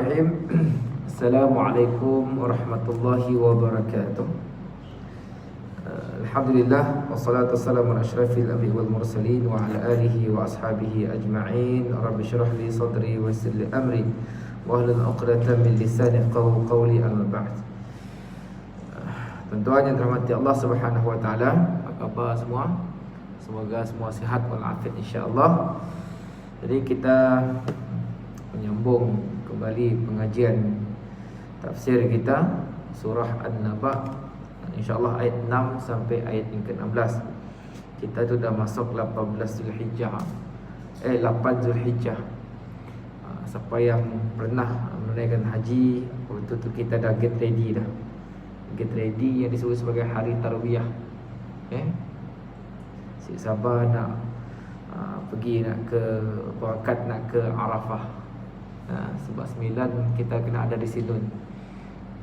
Bismillahirrahmanirrahim. Assalamualaikum warahmatullahi wabarakatuh. Alhamdulillah wassalatu wassalamu ala asyrafil anbiya'i wal mursalin wa ala alihi wa ashabihi ajma'in. Rabbi shrah li sadri wa yassir li amri wahlul 'uqdatam min lisani yafqahu qawli. Amma ba'd. Tuan-tuan yang dirahmati Allah Subhanahu wa taala, apa khabar semua? Semoga semua sihat walafiat insya-Allah. Jadi kita menyambung kembali pengajian tafsir kita surah An-Naba, insya-Allah ayat 6 sampai ayat yang ke-16. Kita tu dah masuk 18 Zulhijjah. 8 Zulhijjah. Siapa yang pernah menunaikan haji, waktu tu kita dah get ready dah. Get ready yang disebut sebagai hari tarwiyah. Si sabar nak pergi nak ke berangkat, nak ke Arafah. Sebab 9 kita kena ada di situ.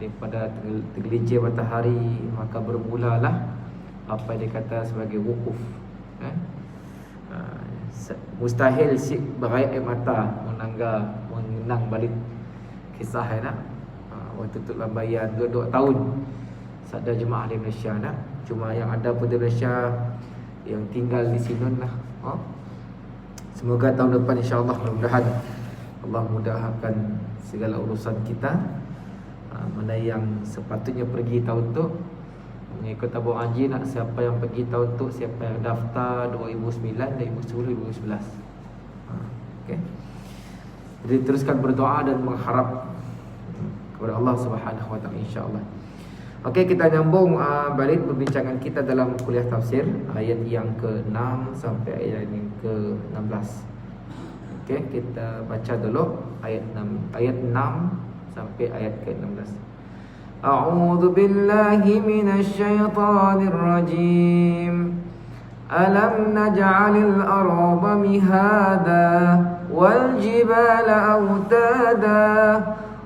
Daripada tergelincir matahari, maka bermulalah apa yang dikata sebagai wukuf. Mustahil si berair air mata mengenang balik kisah waktu tu lambayan 2 tahun sadar jemaah di Malaysia Cuma yang ada pun di Malaysia yang tinggal di sini lah. Semoga tahun depan insya-Allah, mudah-mudahan Allah mudahkan segala urusan kita. Mana yang sepatutnya pergi tahun tu mengikut tabung haji, nak siapa yang pergi tahun tu, siapa yang daftar 2009, 2010, 2011. Okey. Jadi teruskan berdoa dan mengharap kepada Allah Subhanahu wa taala insya-Allah. Okey, kita nyambung balik perbincangan kita dalam kuliah tafsir ayat yang ke-6 sampai ayat yang ke-16. Okey, kita baca dulu ayat 6 sampai ayat ke-16. A'udzu billahi minasy syaithanir rajim. Alam naj'alil arda mihada wal jibala awtada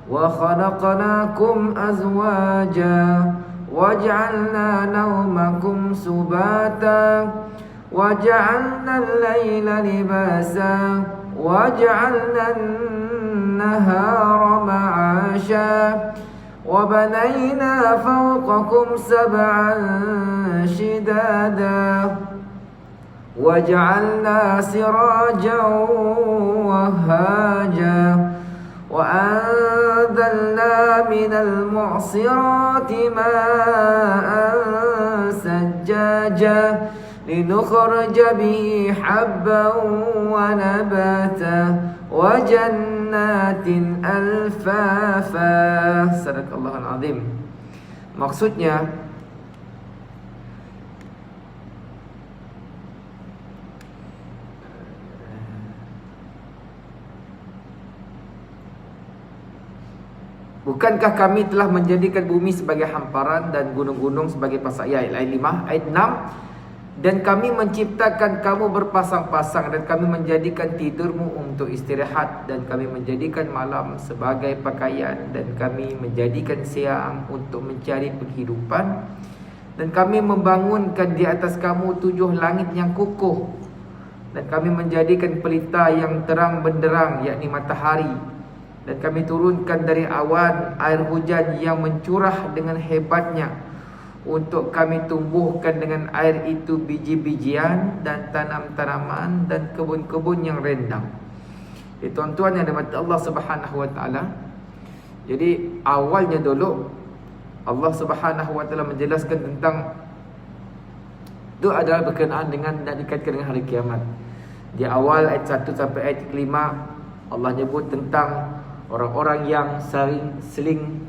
wa khalaqnakum azwaja waj'alna nawmakum subata waj'alna al-laila libasa waj'alna an-nahara ma'asha وبنينا فوقكم سبعا شدادا وجعلنا سراجا وهاجا وأنزلنا من المعصرات ماء سجاجا لنخرج به حبا ونباتا وجنات ألفافا. Sadaqallahul azim. Maksudnya bukankah kami telah menjadikan bumi sebagai hamparan dan gunung-gunung sebagai pasaya? Ayat 5. Ayat 6. Dan kami menciptakan kamu berpasang-pasang, dan kami menjadikan tidurmu untuk istirahat, dan kami menjadikan malam sebagai pakaian, dan kami menjadikan siang untuk mencari penghidupan, dan kami membangunkan di atas kamu 7 langit yang kukuh, dan kami menjadikan pelita yang terang benderang, yakni matahari, dan kami turunkan dari awan air hujan yang mencurah dengan hebatnya, untuk kami tumbuhkan dengan air itu biji-bijian dan tanam-tanaman dan kebun-kebun yang rindang. Tuan-tuan yang dirahmati Allah Subhanahu wa taala. Jadi awalnya dulu Allah Subhanahu wa taala menjelaskan tentang itu adalah berkenaan dengan dan dikaitkan dengan hari kiamat. Di awal ayat 1 sampai ayat 5 Allah nyebut tentang orang-orang yang seling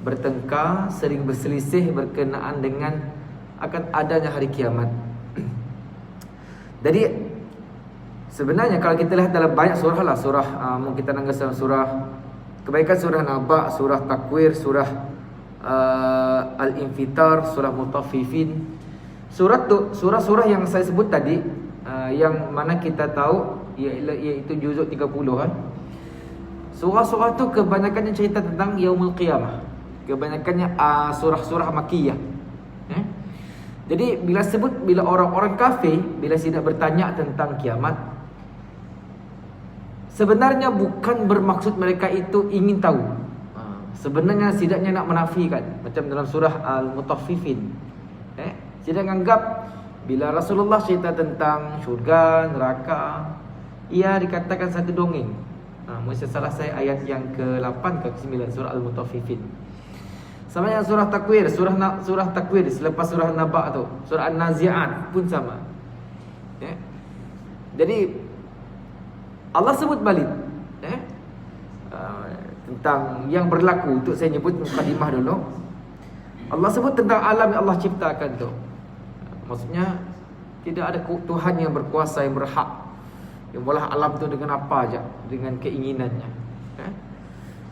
bertengkar, sering berselisih berkenaan dengan akan adanya hari kiamat. Jadi sebenarnya kalau kita lihat dalam banyak surah lah, mungkin kita nangis dalam surah kebaikan, surah Naba, surah Takwir, surah Al-Infitar, surah Mutaffifin. Surah-surah yang saya sebut tadi, yang mana kita tahu iaitu juzuk 30 kan. Surah-surah tu kebanyakannya cerita tentang Yaumul Qiyamah. Kebanyakannya surah-surah Makkiyah. Jadi bila orang-orang kafir, bila tidak bertanya tentang kiamat, sebenarnya bukan bermaksud mereka itu ingin tahu. Sebenarnya setidaknya nak menafikan, macam dalam surah Al-Mutaffifin. Tidak anggap bila Rasulullah cerita tentang syurga, neraka, ia dikatakan satu dongeng. Mesti salah saya ayat yang ke-8 ke 9 surah Al-Mutaffifin. Sama yang surah Takwir, surah Takwir selepas surah Naba tu, surah An-Nazi'at pun sama. Jadi Allah sebut balik tentang yang berlaku. Untuk saya nyebut mukadimah dulu. Allah sebut tentang alam yang Allah ciptakan tu. Maksudnya tidak ada Tuhan yang berkuasa, yang berhak, yang bolah alam tu dengan apa aja, dengan keinginannya.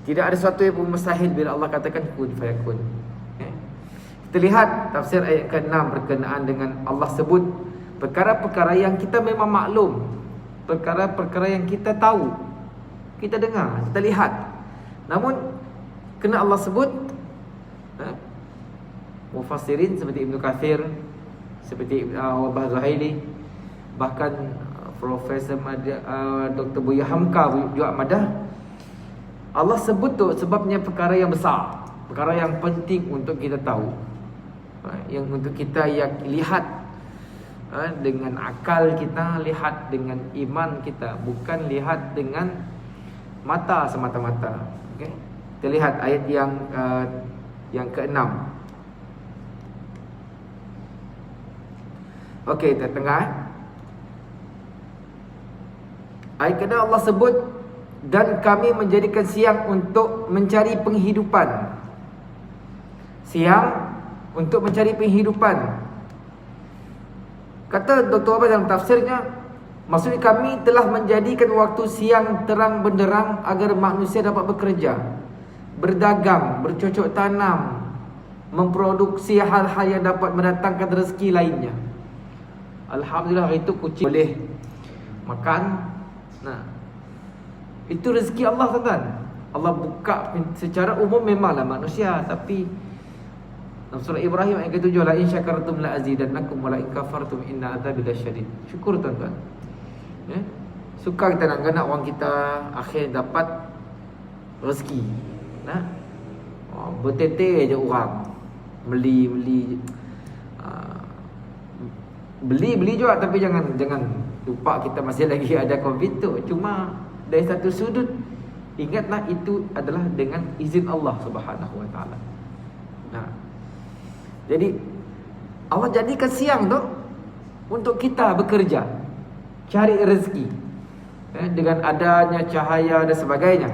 Tidak ada sesuatu yang mustahil bila Allah katakan kun fayakun. Kita lihat tafsir ayat ke-6 berkenaan dengan Allah sebut perkara-perkara yang kita memang maklum, perkara-perkara yang kita tahu, kita dengar, kita lihat. Namun kena Allah sebut, mufassirin seperti Ibnu Katsir, seperti Wahbah Zuhaili, bahkan Profesor Dr. Buya Hamka juga madah, Allah sebut tu sebabnya perkara yang besar, perkara yang penting untuk kita tahu, yang untuk kita lihat dengan akal kita, lihat dengan iman kita, bukan lihat dengan mata semata-mata. Okay? Kita lihat ayat yang ke-6. Okey, tengah. Ayat ke-6 Allah sebut, dan kami menjadikan siang untuk mencari penghidupan. Siang untuk mencari penghidupan. Kata Dr. Abbas dalam tafsirnya, maksudnya kami telah menjadikan waktu siang terang benderang agar manusia dapat bekerja, berdagang, bercocok tanam, memproduksi hal-hal yang dapat mendatangkan rezeki lainnya. Alhamdulillah, hari itu kucing boleh makan. Itu rezeki Allah, tuan-tuan. Allah buka secara umum memanglah manusia, tapi dalam surah Ibrahim ayat ke-7, la in syakartum la azidannakum wa la in kafartum inna adzabi lasyadid. Syukur, tuan-tuan. Suka kita nak orang kita akhir dapat rezeki. Bertete je orang beli juga, tapi jangan lupa kita masih lagi ada Covid tu. Cuma dari satu sudut, ingatlah itu adalah dengan izin Allah Subhanahu Wa Taala. Jadi Allah jadikan siang tu untuk kita bekerja, cari rezeki, dengan adanya cahaya dan sebagainya.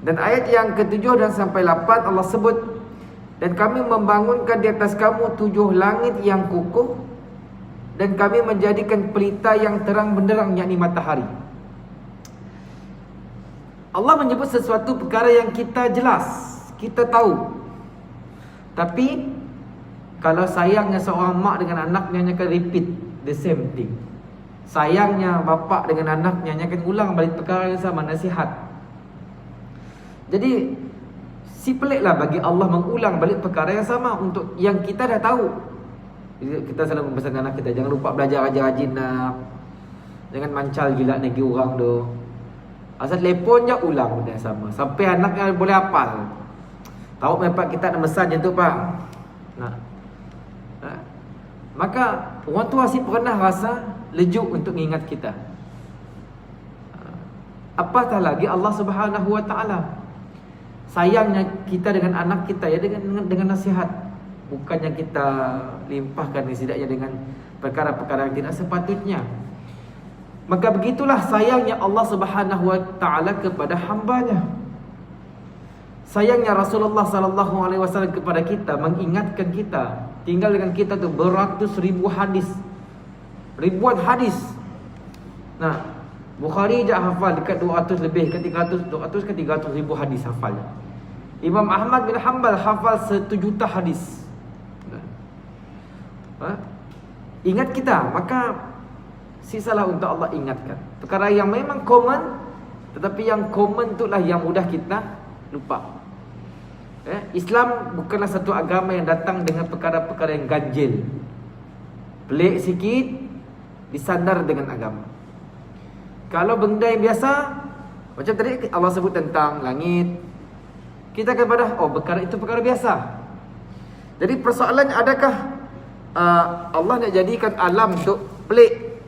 Dan ayat yang ke-7 dan sampai 8 Allah sebut, dan kami membangunkan di atas kamu 7 langit yang kukuh, dan kami menjadikan pelita yang terang benderang, yakni matahari. Allah menyebut sesuatu perkara yang kita jelas, kita tahu. Tapi kalau sayangnya seorang mak dengan anaknya, hanya akan repeat the same thing. Sayangnya bapa dengan anaknya, hanya akan ulang balik perkara yang sama, nasihat. Jadi si peliklah bagi Allah mengulang balik perkara yang sama untuk yang kita dah tahu. Kita selalu membesarkan anak kita, jangan lupa belajar rajin nak. Jangan mancal gila negeri orang tu. Asal telefon je ulang benda yang sama, sampai anaknya boleh hafal. Tahu memang kita nak mesan je tu, Pak. Maka orang tua si pernah rasa lejuk untuk mengingat kita. Apatah lagi Allah Subhanahu Wa Taala. Sayangnya kita dengan anak kita, ya, dengan nasihat, bukannya kita limpahkan setidaknya dengan perkara-perkara yang tidak sepatutnya. Maka begitulah sayangnya Allah Subhanahu Wa Taala kepada hambanya. Sayangnya Rasulullah sallallahu alaihi wasallam kepada kita, mengingatkan kita, tinggal dengan kita tu beratus ribu hadis, ribuan hadis. Bukhari je hafal dekat 200 lebih ke 200 ke 300 ribu hadis hafal. Imam Ahmad bin Hanbal hafal 1 juta hadis. Ingat kita, maka sisalah untuk Allah ingatkan perkara yang memang common, tetapi yang common itulah yang mudah kita lupa. Islam bukanlah satu agama yang datang dengan perkara-perkara yang ganjil, pelik sikit disandar dengan agama. Kalau benda yang biasa, Macam tadi Allah sebut tentang langit, kita akan pada perkara itu perkara biasa. Jadi persoalannya, adakah Allah nak jadikan alam tu pelik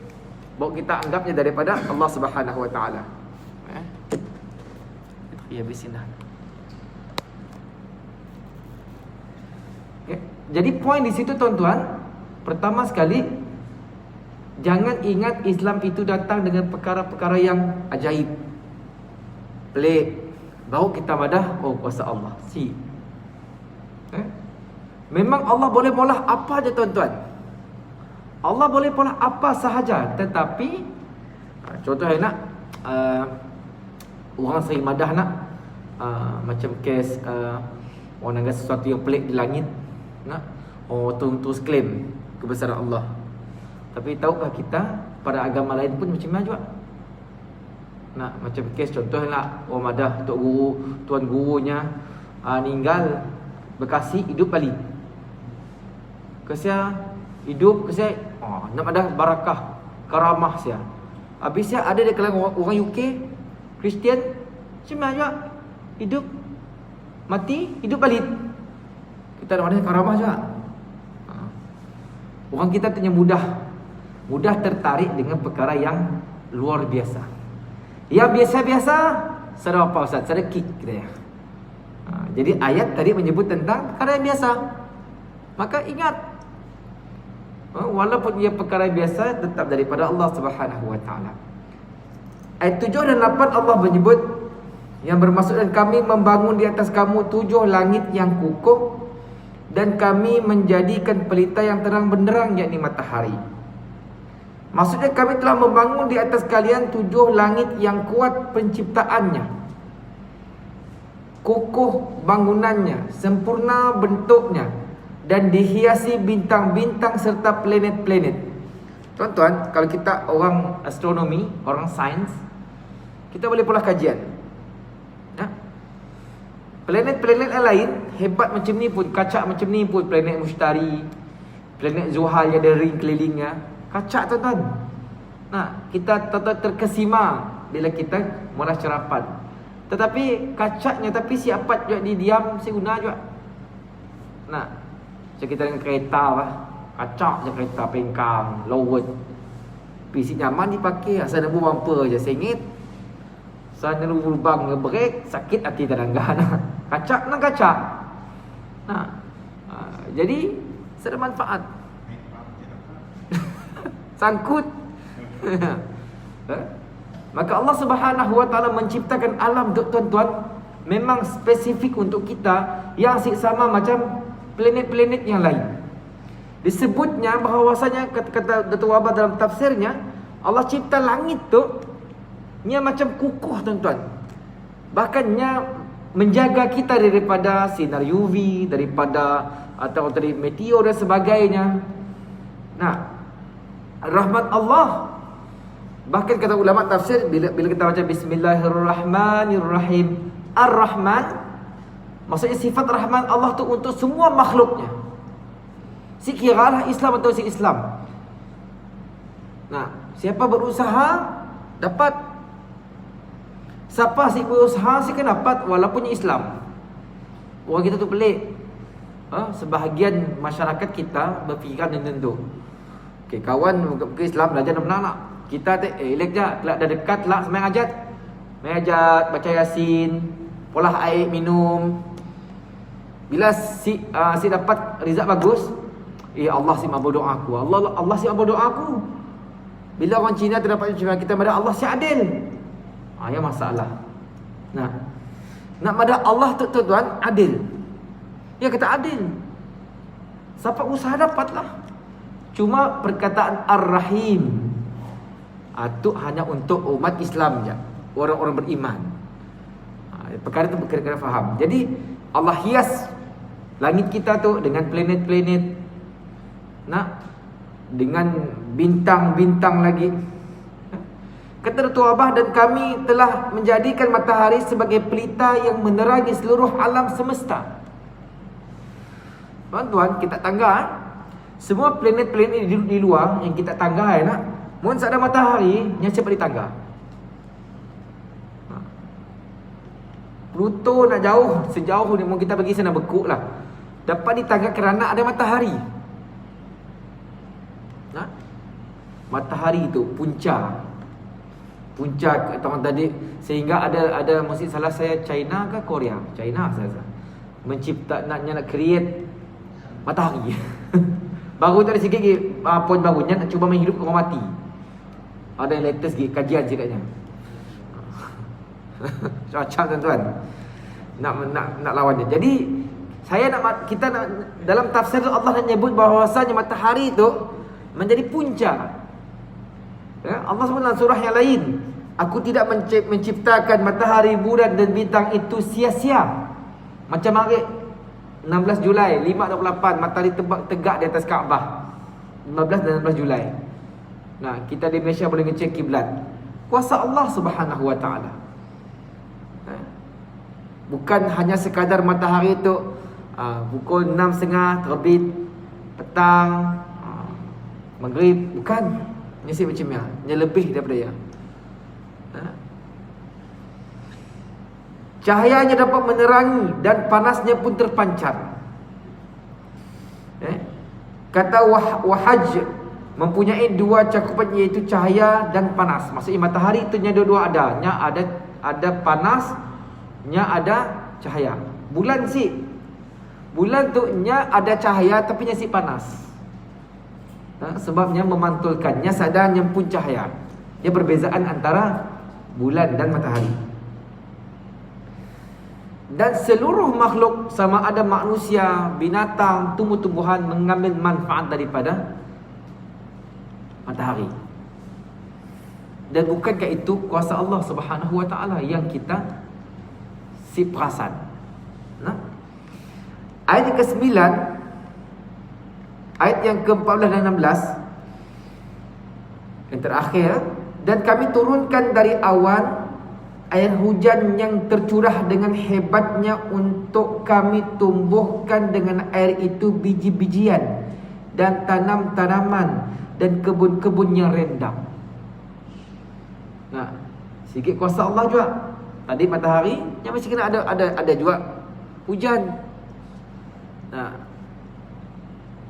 bahawa kita anggapnya daripada Allah Subhanahu Wa Taala? Ya, habisin dah. Jadi poin di situ tuan-tuan, pertama sekali, jangan ingat Islam itu datang dengan perkara-perkara yang ajaib, pelik, baru kita madah kuasa Allah. Memang Allah boleh maulah apa aja tuan-tuan. Allah boleh maulah apa sahaja. Tetapi contohnya nak orang sering madah nak macam kes orang anggap sesuatu yang pelik di langit, nak terus klaim kebesaran Allah. Tapi tahukah kita pada agama lain pun macam mana juga? Nak macam kes contohnya nak orang madah tok guru, tuan gurunya meninggal, berkasih hidup balik. Kesia hidup, kesia nak ada barakah, karamah sia. Habis sia ada di kalangan orang UK Kristian, macam mana juga? Hidup mati, hidup balik. Kita nak ada karamah juga. Orang kita tanya mudah tertarik dengan perkara yang luar biasa. Yang biasa-biasa sedar apa Ustaz? Sedikit kita ya. Jadi ayat tadi menyebut tentang perkara yang biasa. Maka ingat, walaupun ia perkara biasa, tetap daripada Allah Subhanahu Wa Taala. Ayat 7 dan 8 Allah menyebut yang bermaksud, dan kami membangun di atas kamu 7 langit yang kukuh, dan kami menjadikan pelita yang terang benderang, yakni matahari. Maksudnya kami telah membangun di atas kalian 7 langit yang kuat penciptaannya, kukuh bangunannya, sempurna bentuknya, dan dihiasi bintang-bintang serta planet-planet. Tuan-tuan, kalau kita orang astronomi, orang sains, kita boleh pula kajian. Planet-planet lain hebat macam ni pun, kacak macam ni pun, planet Mushtari, planet Zuhal yang ada ring kelilingnya, kacak tuan-tuan. Kita terkesima bila kita mula cerapan. Tetapi kacaknya, tapi siapa juga didiam, si guna juga. Macam kita dengan kereta lah, kacak je kereta pengkang, lower. PC nyaman dipakai, asal nemu bumper je sengit. Asal nemu lubang ngebrek, sakit hati terangga. Kacak nak kacak. Jadi ada manfaat. Sangkut. Maka Allah Subhanahu Wa Taala menciptakan alam tuan-tuan memang spesifik untuk kita, yang sama macam planet-planet yang lain. Disebutnya bahawasanya, kata Datuk Wahbah dalam tafsirnya, Allah cipta langit tu nya macam kukuh tuan-tuan. Bahkannya menjaga kita daripada sinar UV, daripada atau dari meteor dan sebagainya. Rahmat Allah. Bahkan kata ulama tafsir, bila kita baca Bismillahirrahmanirrahim, Ar-Rahman, maksudnya sifat rahman Allah tu untuk semua makhluknya. Si kiralah Islam atau si Islam. Siapa berusaha dapat. Siapa si berusaha si kan dapat, walaupun Islam. Orang kita tu pelik. Sebahagian masyarakat kita berfikiran dengan tu. Okay, kawan ke Islam belajar benar nak. Kita elek je, kelak dah dekat lah sembahyang hajat. Sembahyang hajat, baca Yasin, polah air minum. Bila si dapat result bagus, Allah si mabur doa aku. Allah si mabur doa aku. Bila orang Cina terdapat macam kita pada Allah si adil. Yang masalah. Nak pada Allah tu tuan adil. Ya kata adil. Siapa usaha dapatlah. Cuma perkataan Ar-Rahim itu hanya untuk umat Islam je, orang-orang beriman. Perkara itu kena faham. Jadi Allah hias langit kita tu dengan planet-planet, dengan bintang-bintang lagi. Kata Datuk Abah, dan kami telah menjadikan matahari sebagai pelita yang menerangi seluruh alam semesta. Tuan-tuan, kita tangga semua planet-planet di luar yang kita tangga mohon ada matahari yang cepat ditangga. Pluto nak jauh, sejauh ni kita pergi sana bekuk lah, dapat ditangkap kerana ada matahari. Matahari itu punca tahun tadi, sehingga ada mesti salah saya China ke Korea, China saya rasa, nak create matahari. Baru tadi sikit lagi poin barunya nak cuba menghidupkan orang mati. Ada yang latest lagi kajian cakapnya. Cocok tuan-tuan. Nak lawannya. Jadi kita nak dalam tafsir Allah nak nyebut bahawasanya matahari itu menjadi punca. Ya, Allah sebut dalam surah yang lain, aku tidak menciptakan matahari, bulan dan bintang itu sia-sia. Macam hari 16 Julai 528 matahari tegak di atas Kaabah. 15 dan 16 Julai. Nah, kita di Malaysia boleh ngecek kiblat. Kuasa Allah Subhanahu wa taala. Bukan hanya sekadar matahari itu pukul 6.30 terbit, petang, maghrib, bukan. Ini macam ya, ini lebih daripada ya. Cahayanya dapat menerangi dan panasnya pun terpancar. Kata wahaj mempunyai dua cakupan, iaitu cahaya dan panas. Maksudnya matahari itu nya dua-dua ada. Nya ada panas, nya ada cahaya. Bulan tu nya ada cahaya tapi nya panas. Sebabnya memantulkannya sadanya pun cahaya. Ia perbezaan antara bulan dan matahari. Dan seluruh makhluk, sama ada manusia, binatang, tumbuh-tumbuhan, mengambil manfaat daripada matahari. Dan bukankah itu kuasa Allah Subhanahu wa taala yang kita perasan. Ayat yang ke-9, ayat yang ke-14 dan 16, yang terakhir, dan kami turunkan dari awan air hujan yang tercurah dengan hebatnya untuk kami tumbuhkan dengan air itu biji-bijian dan tanam-tanaman dan kebun-kebun yang rendang. Nah, sikit kuasa Allah juga. Tadi matahari, yang mesti kena ada juga hujan. Nah,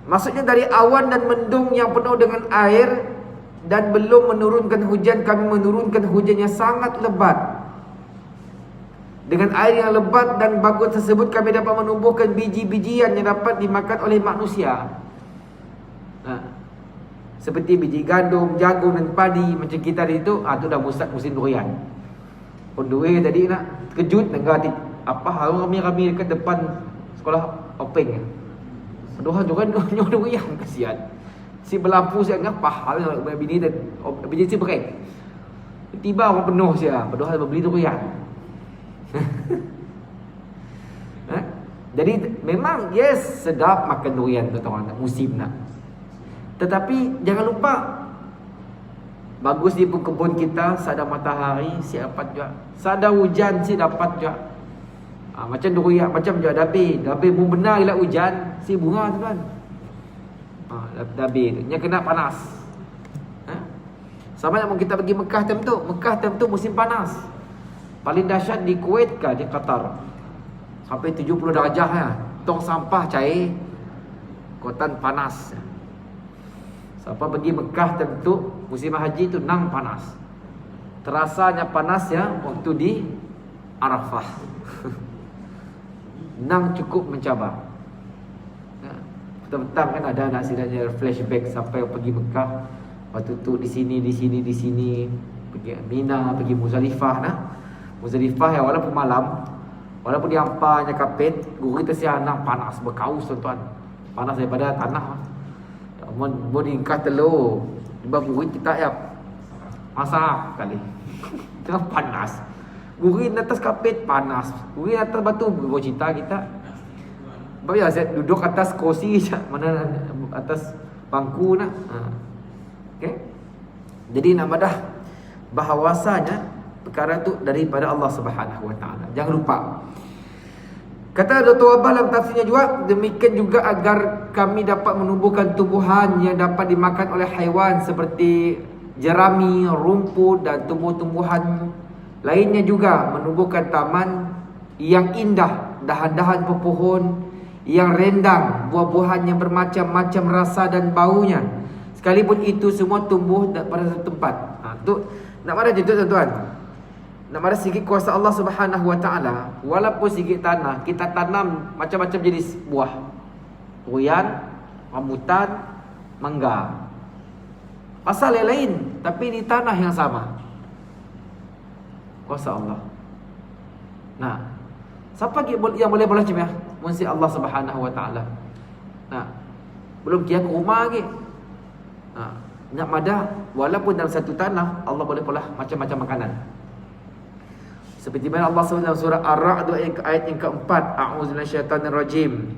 maksudnya dari awan dan mendung yang penuh dengan air dan belum menurunkan hujan, kami menurunkan hujan yang sangat lebat. Dengan air yang lebat dan bagus tersebut, kami dapat menumbuhkan biji-bijian yang dapat dimakan oleh manusia. Seperti biji gandum, jagung dan padi. Macam kita tadi tu, tu dah musim durian. Pun durian tadi nak terkejut dengar apa hal ramai-ramai dekat depan sekolah Openg. Aduh, jangan nyok durian, kasihan. Si berlampu saya ngah pahal bini dan biji si break. Tiba orang penuh sia, padahal beli durian. Jadi memang yes, sedap makan durian tuan-tuan, musim nak. Tetapi jangan lupa, bagus di kebun kita, ada matahari si dapat juga, ada hujan si dapat juga. Macam durian, macam juga dabi pun benar gila hujan si bunga tuan. Dabi tu nya kena panas. Sama yang kita pergi Mekah time tu musim panas. Paling dahsyat di Kuwait ke di Qatar. Sampai 70 darjah ya. Tong sampah cair. Kotan panas. Sampai pergi Mekah tentu musim haji tu nang panas. Terasanya panas ya waktu di Arafah. Nang cukup mencabar. Petang-petang kan ada anak sidanya flashback sampai pergi Mekah. Waktu tu di sini pergi Mina, pergi Muzdalifah nah. Muzdalifah ya walaupun malam, walaupun diampanya kapet, gurih tersianang panas berkaus tuan-tuan. Panas daripada tanah. Mau diingkah telur, tiba gurih kita ya masak kali. Tengah panas. Gurih atas kapet panas. Gurih atas batu bercita kita. Sebab ya saya duduk atas kursi mana atas bangku nak. Okey. Jadi nak madah bahawasanya perkara itu daripada Allah Subhanahu wa taala. Jangan lupa. Kata Dr. Wabah dalam tafsirnya juga, demikian juga agar kami dapat menumbuhkan tumbuhan yang dapat dimakan oleh haiwan seperti jerami, rumput dan tumbuh-tumbuhan lainnya, juga menumbuhkan taman yang indah, dahan-dahan pepohon yang rendang, buah-buahan yang bermacam-macam rasa dan baunya, sekalipun itu semua tumbuh pada satu tempat. Tu nak marah je tuan-tuan. Nak marah sikit kuasa Allah Subhanahu Wa Taala. Walaupun sikit tanah, kita tanam macam-macam jenis buah, durian, rambutan, mangga, pasal yang lain, tapi di tanah yang sama. Kuasa Allah. Nah, siapa yang boleh macam ya? Mesti Allah Subhanahu Wa Taala. Nah, belum kia ke rumah lagi. Nah, nak madah, walaupun dalam satu tanah, Allah boleh pula macam-macam makanan. Seperti mana Allah SWT dalam surah Ar-Ra'd ayat yang keempat, a'udzu minasyaitonir rajim.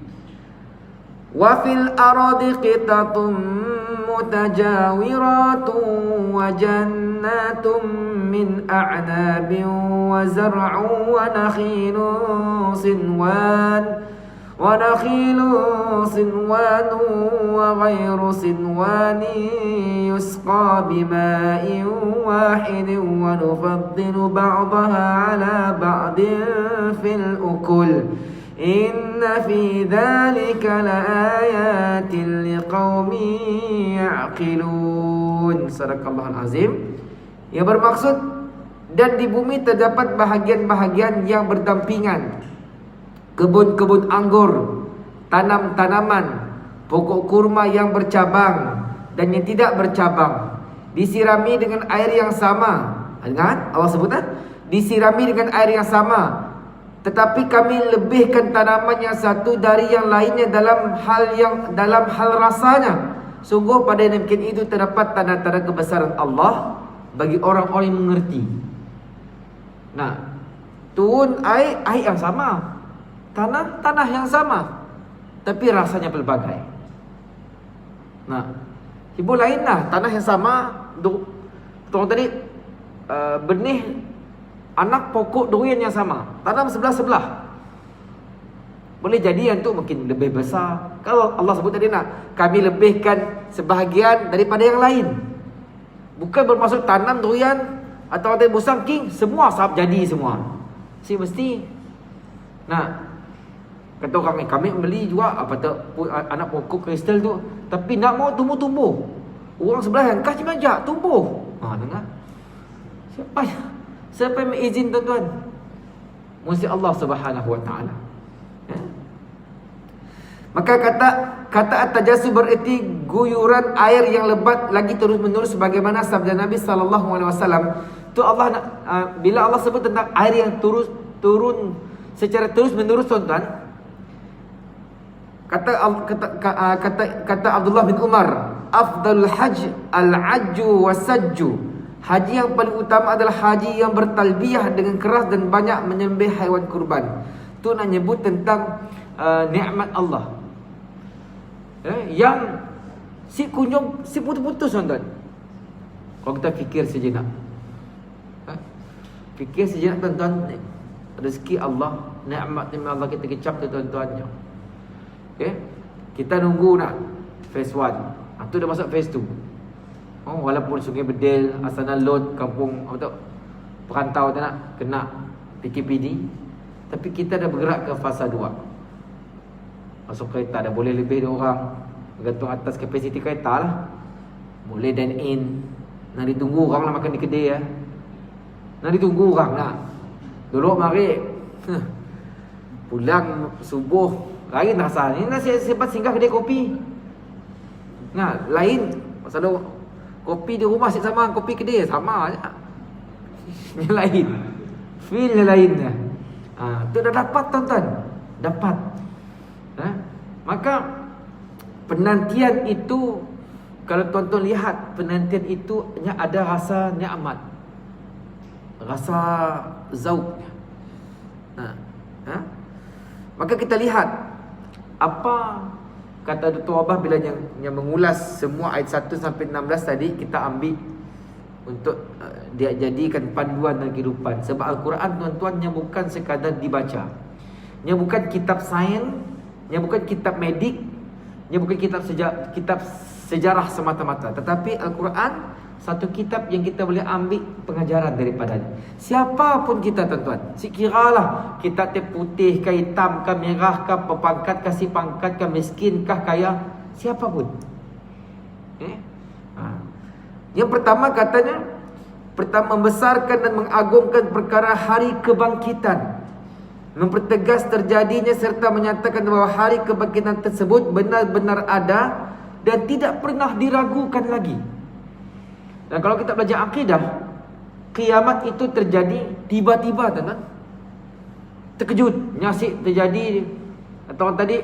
Wa fil ardi qitatun mutajawiratun wa jannatun min a'nabin wa zar'un wa nakhilun sinwan wa ghayru sinwani yusqa bima'in wahidin wa nufaddilu ba'daha 'ala ba'din fil ukul. Inna fi dhalika laayatin liqaumin ya'qilun. Sadaqallahul azim. Yang bermaksud, dan di bumi terdapat bahagian-bahagian yang berdampingan, kebun-kebun anggur, tanam-tanaman, pokok kurma yang bercabang dan yang tidak bercabang, disirami dengan air yang sama. Ingat Allah sebut disirami dengan air yang sama. Tetapi kami lebihkan tanaman yang satu dari yang lainnya dalam hal rasanya. Sungguh pada demikian itu terdapat tanda-tanda kebesaran Allah bagi orang-orang yang mengerti. Nah, turun air yang sama, tanah yang sama, tapi rasanya pelbagai. Nah, hibur lainlah tanah yang sama, tolong tadi benih anak pokok durian yang sama, tanam sebelah-sebelah. Boleh jadi yang tu mungkin lebih besar. Kalau Allah sebut tadi kami lebihkan sebahagian daripada yang lain. Bukan bermaksud tanam durian atau tadi busang king semua sahab jadi semua. Mesti. Nah, kata orang kami beli juga anak pokok kristal tu, tapi nak mau tumbuh-tumbuh. Orang sebelah yang kasih majak tumbuh. Dengar. Siapa yang izin tuan-tuan? Mesti Allah Subhanahu Wa Taala. Maka kata at-tajassus bererti guyuran air yang lebat lagi terus-menerus, sebagaimana sabda Nabi sallallahu alaihi wasallam. Tu Allah bila Allah sebut tentang air yang turun secara terus-menerus tuan-tuan, kata Abdullah bin Umar, afdalul hajj al-ajju was-sajju. Haji yang paling utama adalah haji yang bertalbiyah dengan keras dan banyak menyembelih haiwan kurban. Tu nak nyebut tentang nikmat Allah. Yang si kunjung si putus-putus tuan-tuan. Kalau kita fikir sejenak. Fikir sejenak tuan-tuan, rezeki Allah, nikmat Allah kita kecap tuan-tuan. Okey. Kita nunggu nak phase 1. Tu dah masuk phase 2. Walaupun Sungai Bedil, Asana Lot, kampung perantau tak nak kena PKPD, tapi kita dah bergerak ke fasa 2. Masuk kereta dah boleh lebih 2 orang, bergantung atas kapasiti kereta lah. Boleh dine in. Nak ditunggu orang nak makan di kedai Nak ditunggu orang nak. Dulu mari pulang subuh lain rasa. Ni nak sempat singgah kedai kopi. Nah, lain pasal kopi di rumah sama, kopi kedai sama aja. Yang lain. Feel yang lainnya. Tu dah dapat tuan-tuan. Dapat. Maka penantian itu, kalau tuan-tuan lihat, penantian itu ada rasa nikmat, rasa zauq. Maka kita lihat apa kata Dr. Wabah bila yang mengulas semua ayat 1 sampai 16 tadi, kita ambil untuk dia jadikan panduan dalam kehidupan. Sebab Al-Quran tuan-tuan yang bukan sekadar dibaca, yang bukan kitab sains, yang bukan kitab medik, yang bukan kitab sejarah semata-mata, tetapi Al-Quran satu kitab yang kita boleh ambil pengajaran daripadanya. Siapapun kita tuan-tuan, sekiralah kita putih kah, hitam kah, merah kah, berpangkat kah, si pangkat kah, miskin kah, kaya, siapapun. Yang pertama katanya, pertama membesarkan dan mengagungkan perkara hari kebangkitan, mempertegas terjadinya serta menyatakan bahawa hari kebangkitan tersebut benar-benar ada dan tidak pernah diragukan lagi. Dan kalau kita belajar akidah, kiamat itu terjadi tiba-tiba, tuan-tuan. Terkejut, nyasik terjadi. Atau tadi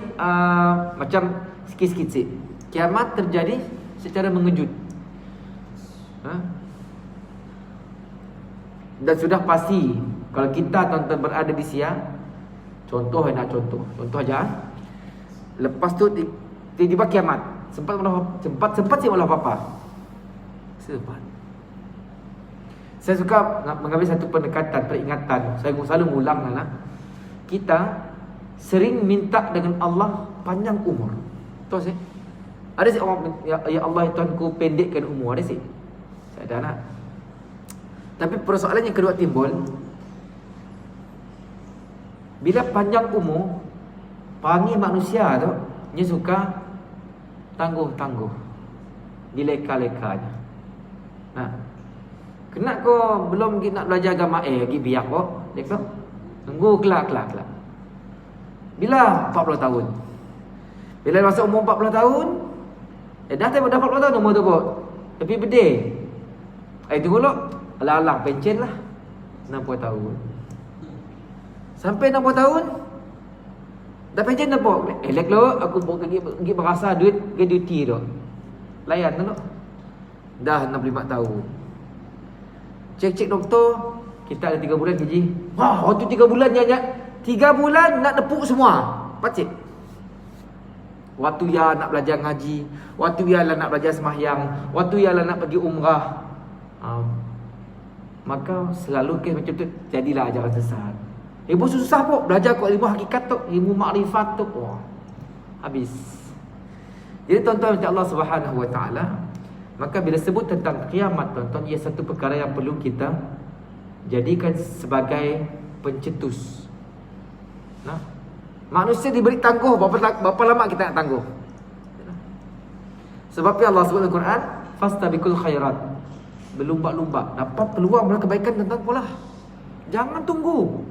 macam sikit-sikit. Kiamat terjadi secara mengejut. Dan sudah pasti kalau kita tuan-tuan berada di siang, contoh aja. Lepas tu tiba-tiba kiamat. Sempat sih malah apa-apa. Saya suka mengambil satu pendekatan, peringatan. Saya selalu mengulang kita sering minta dengan Allah panjang umur. Tahu sih? Ada sih orang, ya Allah Tuhanku pendekkan umur, ada sih? Saya ada nak. Tapi persoalan yang kedua timbul, bila panjang umur, panggil manusia tu, dia suka tangguh-tangguh, dileka-lekanya. Kena kau belum nak belajar agama lagi biar kau, dia kata, tunggu kelak. Bila 40 tahun. Bila masuk umur 40 tahun, dah 40 tahun umur tu kau. Tapi bede. Tunggu dulu, alang-alang pencen lah 60 tahun. Sampai 60 tahun dah pencen dah pok. Elek lo, aku pergi berasa duit ke duty tu. Layan tu. Dah 65 tahun. Cek doktor, kita ada 3 bulan gaji. Waktu 3 bulan nyanyi 3 bulan nak nepuk semua. Pacik. Waktu ya nak belajar ngaji, waktu ya nak belajar sembahyang, waktu ya nak pergi umrah. Maka selalu kes macam tu, jadilah ajaran sesat. Ibu susah pun belajar kau ilmu hakikat tu, ilmu makrifat tu. Habis. Jadi tuan-tuan macam Allah Subhanahu Wa Taala, maka bila sebut tentang kiamat, tuan-tuan, ia satu perkara yang perlu kita jadikan sebagai pencetus. Manusia diberi tangguh, berapa lama kita nak tangguh? Sebab Allah sebut dalam Quran, fastabiqul khairat, berlumba-lumba, dapat peluang melakukan kebaikan, tuan-tuan pula. Jangan tunggu.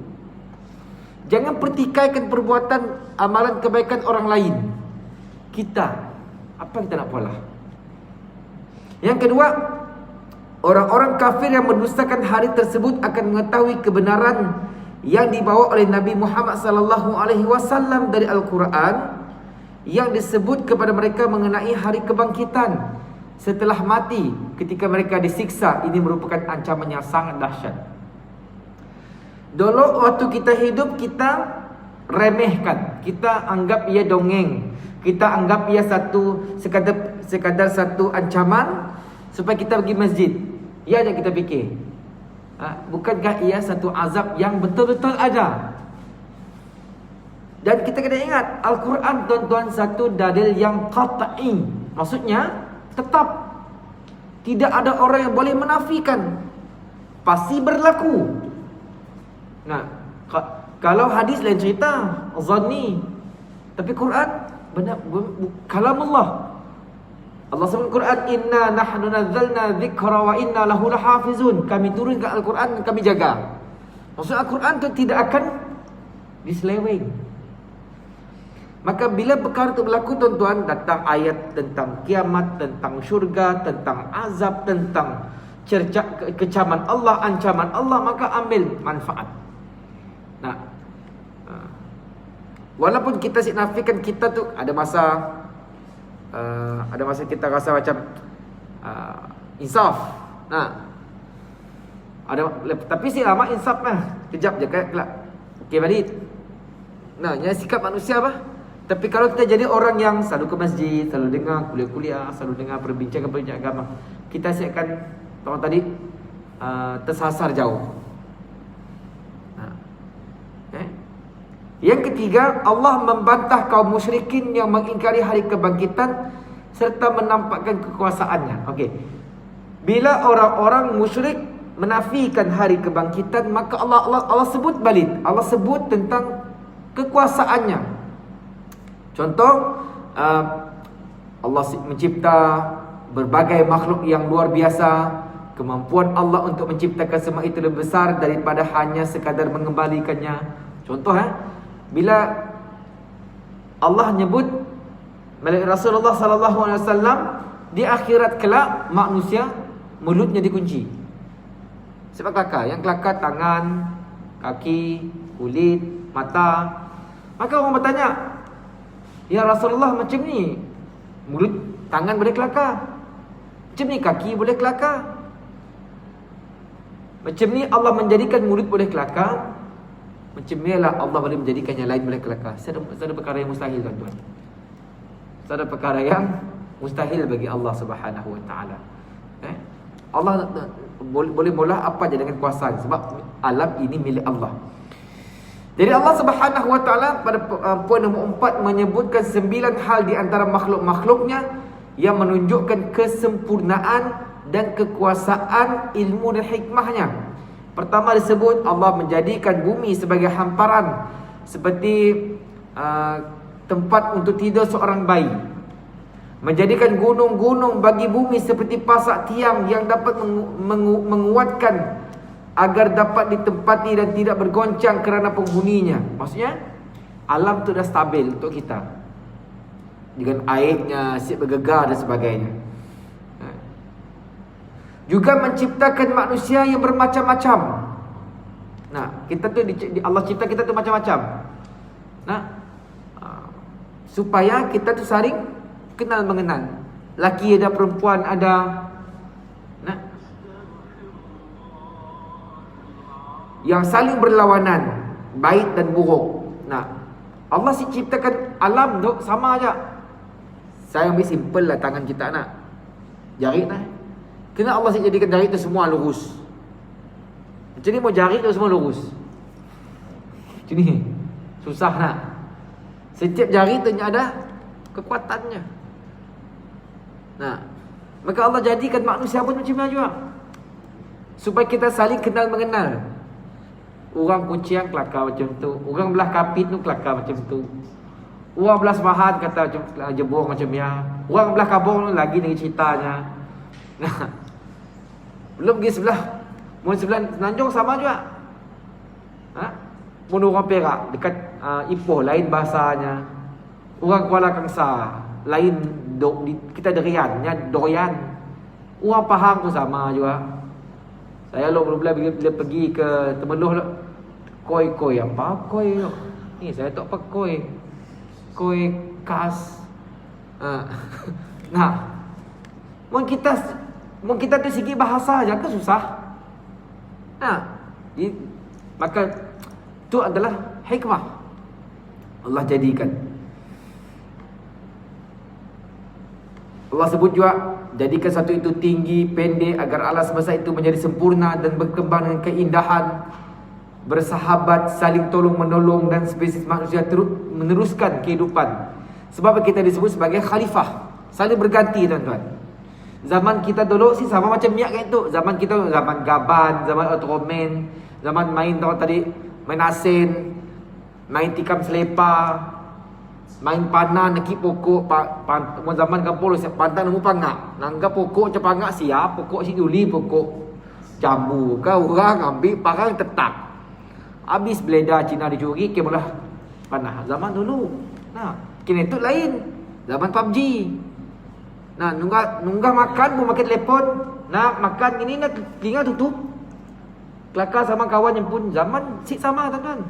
Jangan pertikaikan perbuatan amalan kebaikan orang lain. Apa kita nak pula? Yang kedua, orang-orang kafir yang mendustakan hari tersebut akan mengetahui kebenaran yang dibawa oleh Nabi Muhammad sallallahu alaihi wasallam dari Al-Quran yang disebut kepada mereka mengenai hari kebangkitan setelah mati ketika mereka disiksa. Ini merupakan ancaman yang sangat dahsyat. Dulu waktu kita hidup, kita remehkan, kita anggap ia dongeng, kita anggap ia sekadar satu ancaman supaya kita pergi masjid. Ya, yang kita fikir, bukankah ia satu azab yang betul-betul ada? Dan kita kena ingat, Al-Quran, tuan-tuan, satu dalil yang qat'i. Maksudnya tetap tidak ada orang yang boleh menafikan, pasti berlaku. Kalau hadis lain cerita, zanni. Tapi Quran benar, kalamullah. Allah sebut Quran, inna nahnu nazzalna dzikra wa inna lahu lahafizun. Kami turunkan Al-Quran dan kami jaga. Maksud Al-Quran itu tidak akan diseleweng. Maka bila perkara itu berlaku, tuan-tuan, datang ayat tentang kiamat, tentang syurga, tentang azab, tentang cerca kecaman Allah, ancaman Allah, maka ambil manfaat. Walaupun kita nafikan, kita tu ada masa kita rasa macam insaf. Tapi si lama insaf kejap je kelak. Okey, balik. Yang sikap manusia apa? Tapi kalau kita jadi orang yang selalu ke masjid, selalu dengar kuliah-kuliah, selalu dengar perbincangan agama, kita akan tahun tadi tersasar jauh. Yang ketiga, Allah membantah kaum musyrikin yang mengingkari hari kebangkitan serta menampakkan kekuasaannya. Okey. Bila orang-orang musyrik menafikan hari kebangkitan, maka Allah sebut balik. Allah sebut tentang kekuasaannya. Contoh, Allah mencipta berbagai makhluk yang luar biasa. Kemampuan Allah untuk menciptakan semua itu lebih besar daripada hanya sekadar mengembalikannya. Contoh, bila Allah nyebut Rasulullah sallallahu alaihi wasallam, di akhirat kelak manusia mulutnya dikunci. Sebab kelakar, yang kelakar tangan, kaki, kulit, mata. Maka orang bertanya, ya Rasulullah, macam ni mulut, tangan boleh kelakar, macam ni kaki boleh kelakar, macam ni Allah menjadikan mulut boleh kelakar, macam ni lah Allah boleh menjadikan yang lain boleh kelakar. Ada perkara yang mustahil, tuan-tuan. Ada perkara yang mustahil bagi Allah Subhanahu Wa Taala. Allah boleh mula apa je dengan kuasa, sebab alam ini milik Allah. Jadi Allah Subhanahu Wa Taala pada poin nombor 4 menyebutkan 9 hal di antara makhluk-makhluknya yang menunjukkan kesempurnaan dan kekuasaan ilmu dan hikmahnya. Pertama disebut Allah menjadikan bumi sebagai hamparan, seperti tempat untuk tidur seorang bayi. Menjadikan gunung-gunung bagi bumi seperti pasak tiang yang dapat menguatkan agar dapat ditempati dan tidak bergoncang kerana penghuninya. Maksudnya alam tu dah stabil untuk kita, dengan airnya siap bergegar dan sebagainya. Juga menciptakan manusia yang bermacam-macam. Nah, kita tu Allah cipta kita tu macam-macam. Nah, supaya kita tu saling kenal mengenal. Laki ada, perempuan ada. Nah, yang saling berlawanan, baik dan buruk. Nah, Allah ciptakan alam tu sama aja. Saya ambil simple lah tangan kita nak jari lah. Kena Allah jadikan jari tu semua lurus. Macam ni mau jari tu semua lurus. Macam ni susah nak. Setiap jari tu ada kekuatannya. Nah, maka Allah jadikan manusia pun macam mana juga, supaya kita saling kenal mengenal. Orang kucing kelakar macam tu, orang belah kapit tu kelakar macam tu, orang belah Sebahan kata macam jebur macam ya, orang belah Kabong tu lagi dengan ceritanya. Nah, belum pergi sebelah, mun sebelah Semenanjung sama juga. Mun orang Perak dekat Ipoh lain bahasanya, orang Kuala Kangsar lain kita deriannya dorian. Orang Pahang pun sama juga. Saya bila pergi ke Temeloh, koi apa koi ni, saya tak apa koi kas. Nah, mun kita tu segi bahasa aja ke susah. Nah, maka itu adalah hikmah Allah jadikan. Allah sebut juga, jadikan satu itu tinggi, pendek, agar alam semesta itu menjadi sempurna dan berkembang dengan keindahan, bersahabat, saling tolong menolong, dan spesies manusia meneruskan kehidupan. Sebab kita disebut sebagai khalifah, saling berganti, tuan-tuan. Zaman kita dulu sih sama macam miak kayak itu. Zaman kita zaman gaban, zaman Ultraman, zaman main tadi main asin, main tikam selepa, main panah nekip pokok, zaman kampung siap pantang nemu pangak. Nangga pokok macam pangak siap, pokok si duli, pokok jambu. Kau orang ambil parang tetap. Habis beleda Cina dicuri, ke belah panah. Zaman dulu. Nah, kini itu lain. Zaman PUBG. Nah, nunggah makan pun makan telepon. Nak makan ini nak tinggal tutup. Kelakar sama kawan yang pun zaman sik sama, tuan-tuan.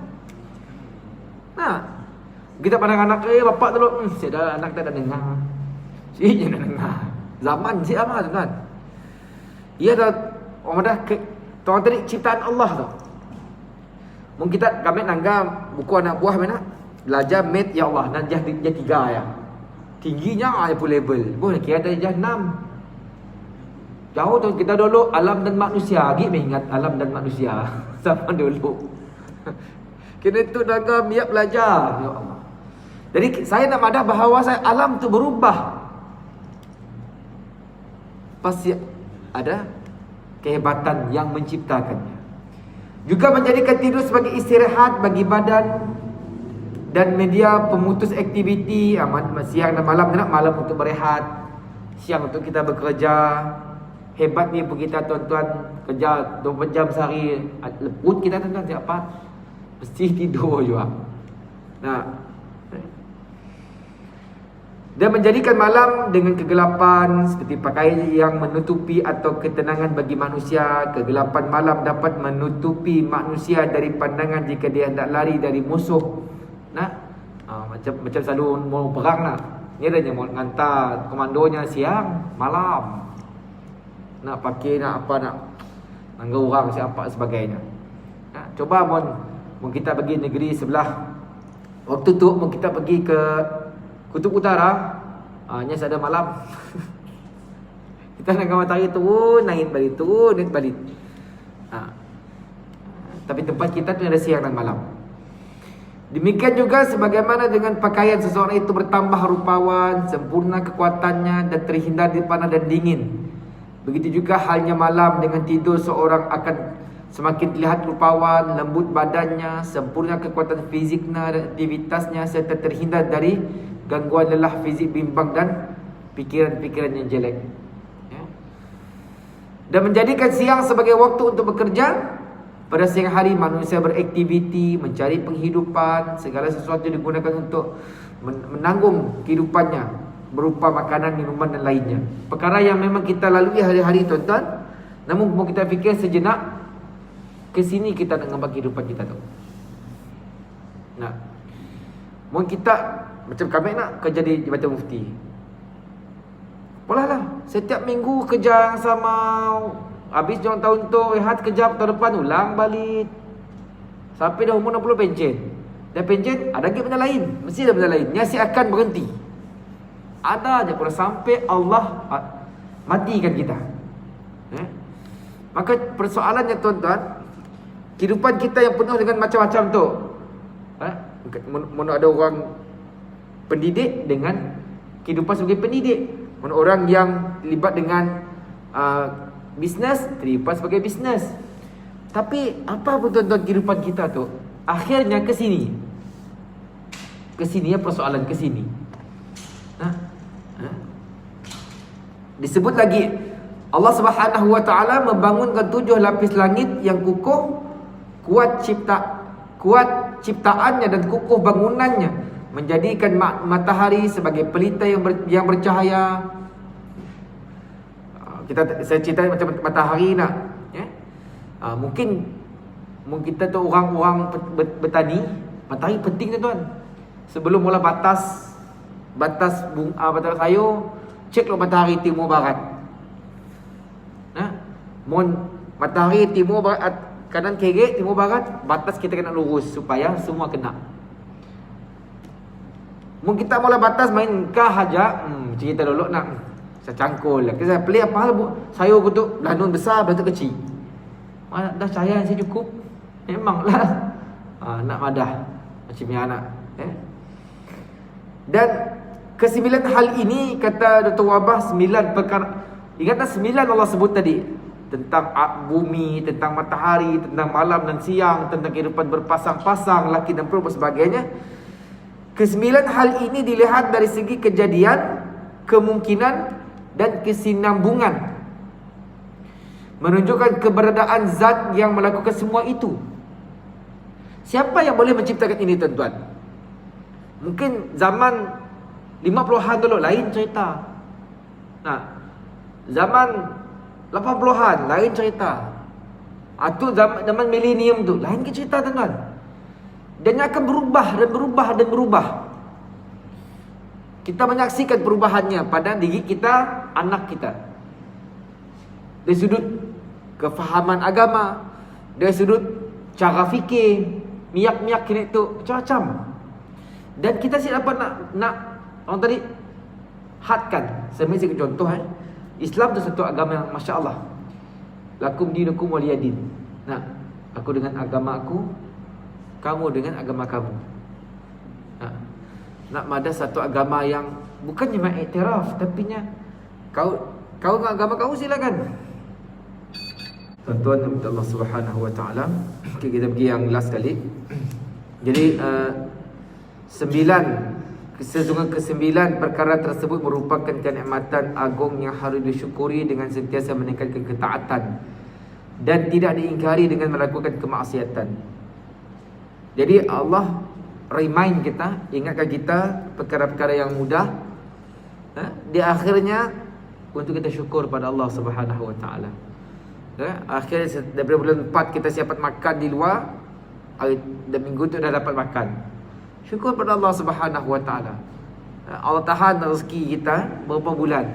Nah, kita pandang anak bapak dulu, saya anak tak ada dengar. Si je nak dengar. Zaman si sama, tuan-tuan. Ia dah orang dah tuan tadi ciptaan Allah tu. Mungkin kita kami nangga buku anak buah mana? Belajar mat ya Allah, dan jah 3 ya. Tingginya ada pun level. Boleh kira ada jah 6. Jauh tu kita dulu alam dan manusia, lagi ingat alam dan manusia sama dulu. Kena tu nangga biar belajar ya Allah. Jadi saya nak madah bahawa alam tu berubah. Pasti ada kehebatan yang menciptakannya. Juga menjadikan tidur sebagai istirahat bagi badan dan media pemutus aktiviti. Siang dan malam, malam untuk berehat, siang untuk kita bekerja. Hebat ni pun kita tuan-tuan, kerja 24 jam sehari. Leput kita tuan-tuan, siapa? Mesti tidur juga. Nah, dan menjadikan malam dengan kegelapan seperti pakaian yang menutupi atau ketenangan bagi manusia. Kegelapan malam dapat menutupi manusia dari pandangan jika dia hendak lari dari musuh. Nah, macam selalu mau perang lah. Ni dia mau hantar komandonya siang, malam. Nak pakai, nak apa, nak nangga orang siapa sebagainya. Nah, coba mun kita pergi negeri sebelah. Waktu tu mun kita pergi ke Kutub Utara, hanya ada malam. Kita nak matahari turun, naik balik, turun, naik balik. Tapi tempat kita tu ada siang dan malam. Demikian juga sebagaimana dengan pakaian seseorang itu bertambah rupawan, sempurna kekuatannya dan terhindar dari panas dan dingin. Begitu juga halnya malam dengan tidur seorang akan semakin terlihat rupawan, lembut badannya, sempurna kekuatan fiziknya dan aktivitasnya serta terhindar dari gangguan lelah fizik bimbang dan pikiran-pikiran yang jelek. Dan menjadikan siang sebagai waktu untuk bekerja. Pada siang hari manusia beraktiviti, mencari penghidupan, segala sesuatu digunakan untuk menanggung kehidupannya berupa makanan, minuman dan lainnya. Perkara yang memang kita lalui hari-hari tuan-tuan. Namun kita fikir sejenak, ke sini kita nak nampak kehidupan kita tu. Nah, mungkin kita macam kami nak kerja di Jabatan Mufti. Polah lah, setiap minggu kerja yang sama. Habis jangan tahun tu rehat kejap, tahun depan ulang balik. Sampai dah umur 60 pencen. Dah pencen, ada lagi benda lain. Mesti ada benda lain. Nyasi akan berhenti. Ada je pula sampai Allah matikan kita. Maka persoalannya tuan-tuan, kehidupan kita yang penuh dengan macam-macam tu. Mana ada orang pendidik dengan kehidupan sebagai pendidik. Mana orang yang terlibat dengan bisnes, terlibat sebagai bisnes. Tapi apa pun tuan-tuan kehidupan kita tu, akhirnya ke sini. Ke sini ya, persoalan ke sini. Disebut lagi Allah Subhanahu wa taala membangunkan 7 lapis langit yang kukuh, kuat ciptaannya dan kukuh bangunannya, menjadikan matahari sebagai pelita yang bercahaya. Saya cerita macam matahari nak, mungkin kita tu orang-orang bertani, matahari penting tuan. Sebelum mula batas sayur, ceklah matahari timur barat. Matahari timur barat, kanan kiri timur barat, batas kita kena lurus supaya semua kena. Mungkin kita mula batas main kah aja, cerita dulu nak saya cangkul lah. Saya pelik apa hal sayur kutuk belanun besar, belanun kecil. Dah saya cukup. Memanglah nak madah macam ni anak. Dan kesembilan hal ini kata Dr. Wabah, 9 perkara. Ingatlah 9 Allah sebut tadi, tentang bumi, tentang matahari, tentang malam dan siang, tentang kehidupan berpasang-pasang, laki dan perempuan sebagainya. Kesembilan hal ini dilihat dari segi kejadian, kemungkinan dan kesinambungan, menunjukkan keberadaan zat yang melakukan semua itu. Siapa yang boleh menciptakan ini tuan-tuan? Mungkin zaman 50-an dulu lain cerita. Zaman 80-an lain cerita. Atau zaman milenium tu lain cerita tuan-tuan. Dan akan berubah dan berubah dan berubah. Kita menyaksikan perubahannya pada diri kita, anak kita. Dari sudut kefahaman agama, dari sudut cara fikir, miak-miak kini tu macam-macam. Dan kita siap dapat nak orang tadi hadkan. Saya mesti contoh Islam tu satu agama yang masya-Allah. Lakum dinukum waliyadin. Aku dengan agama aku, kamu dengan agama kamu. Nak madah satu agama yang bukannya mengiktiraf, tapi nya kau dengan agama kamu silakan. Tuan-tuan dan Allah Subhanahu wa taala, kita pergi yang last kali. Jadi sesungguhnya kesembilan perkara tersebut merupakan kenikmatan agung yang harus disyukuri dengan sentiasa meningkatkan ketaatan dan tidak diingkari dengan melakukan kemaksiatan. Jadi Allah remind kita, ingatkan kita perkara-perkara yang mudah, di akhirnya untuk kita syukur pada Allah Subhanahu wa taala. Akhirnya daripada bulan 4 kita siap makan di luar, dan minggu tu dah dapat makan. Syukur pada Allah Subhanahu wa taala. Allah tahan rezeki kita beberapa bulan.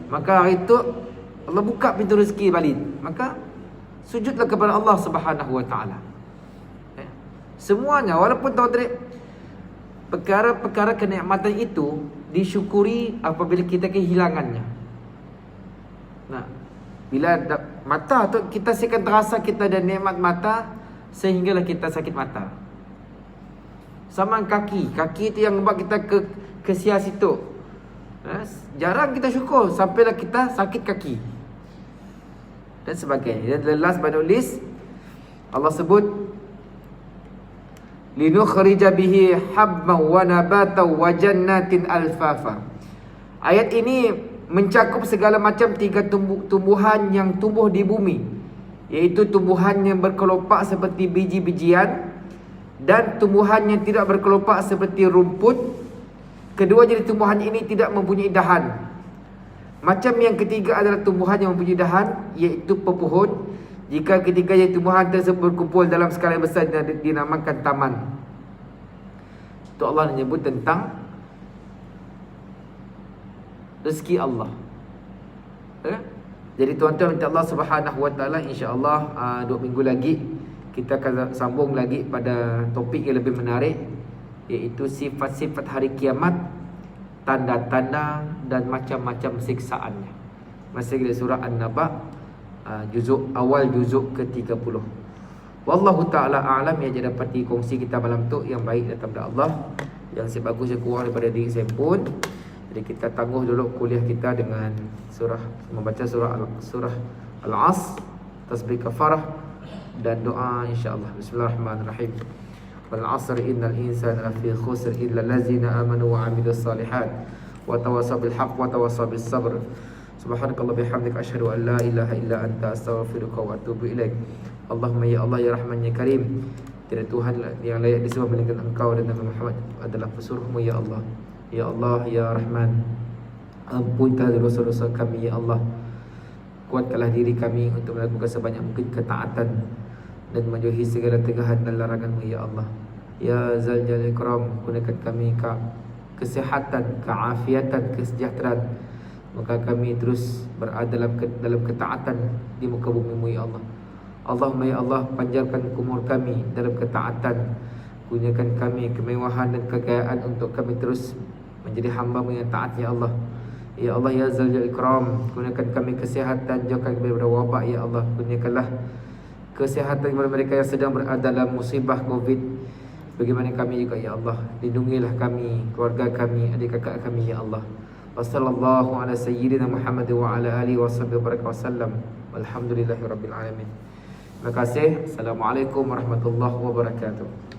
Maka hari tu Allah buka pintu rezeki balik. Maka sujudlah kepada Allah Subhanahu wa taala. Semuanya, walaupun tuan-tuan, perkara-perkara kenikmatan itu disyukuri apabila kita kehilangannya. Nah, bila mata tu kita akan terasa kita ada nikmat mata sehinggalah kita sakit mata. Sama kaki itu yang buat kita ke sia situ. Jarang kita syukur sampailah kita sakit kaki dan sebagainya. Dan last but not least, Allah sebut linukhrija bihi habban wa nabatan wa jannatin alfafa. Ayat ini mencakup segala macam 3 tumbuhan yang tumbuh di bumi, iaitu tumbuhan yang berkelopak seperti biji-bijian dan tumbuhan yang tidak berkelopak seperti rumput. Kedua jenis tumbuhan ini tidak mempunyai dahan. Macam yang ketiga adalah tumbuhan yang mempunyai dahan, iaitu pepohon. Jika ketiga jenis tumbuhan tersebut berkumpul dalam skala besar, dinamakan taman. Itu Allah menyebut tentang rezeki Allah. Jadi tuan-tuan minta Allah Subhanahu wa taala, insya-Allah 2 minggu lagi kita akan sambung lagi pada topik yang lebih menarik, iaitu sifat-sifat hari kiamat, tanda-tanda dan macam-macam siksaannya. Masih di surah An-Naba, awal juzuk ke-30. Wallahu taala a'lam. Yang dapat dikongsi kita malam tu yang baik daripada Allah, yang sebagus yang kurang daripada diri saya pun. Jadi kita tangguh dulu kuliah kita dengan membaca surah Al-Asr, tasbih kafarah dan doa insya-Allah. Bismillahirrahmanirrahim. Wal 'asr innal insana lafi khusr illa allazina amanu wa 'amilus solihat wa tawassaw bil haqq wa tawassaw bis sabr. Subhanakallah bihamdika asyhadu an la ilaha illa anta astaghfiruka wa atubu ilaik. Allahumma ya Allah ya Rahman ya Karim, tiada Tuhan yang layak disembah melainkan Engkau, dan Nabi Muhammad adalah pesuruhmu ya Allah. Ya Allah ya Rahman, ampunkanlah dosa-dosa kami ya Allah. Kuatkanlah diri kami untuk melakukan sebanyak mungkin ketaatan dan menjauhi segala tegahan dan larangan-Mu ya Allah. Ya Zal Jalal Ikram, gunakan kami kesihatan, keafiatan, kesejahteraan. Maka kami terus berada dalam ketaatan di muka bumi-Mu ya Allah. Allahumma ya Allah, panjangkan umur kami dalam ketaatan. Gunakan kami kemewahan dan kekayaan untuk kami terus menjadi hamba-Mu yang taat ya Allah. Ya Allah ya Zal Jalal Ikram, gunakan kami kesihatan, jauhkan kami daripada wabak ya Allah. Kurniakanlah kesihatan kepada mereka yang sedang berada dalam musibah Covid. Bagaimana kami juga ya Allah. Lindungilah kami, keluarga kami, adik kakak kami ya Allah. Wassallallahu ala sayyidina Muhammad wa ala alihi wasallam. Walhamdulillahirabbil alamin. Terima kasih. Assalamualaikum warahmatullahi wabarakatuh.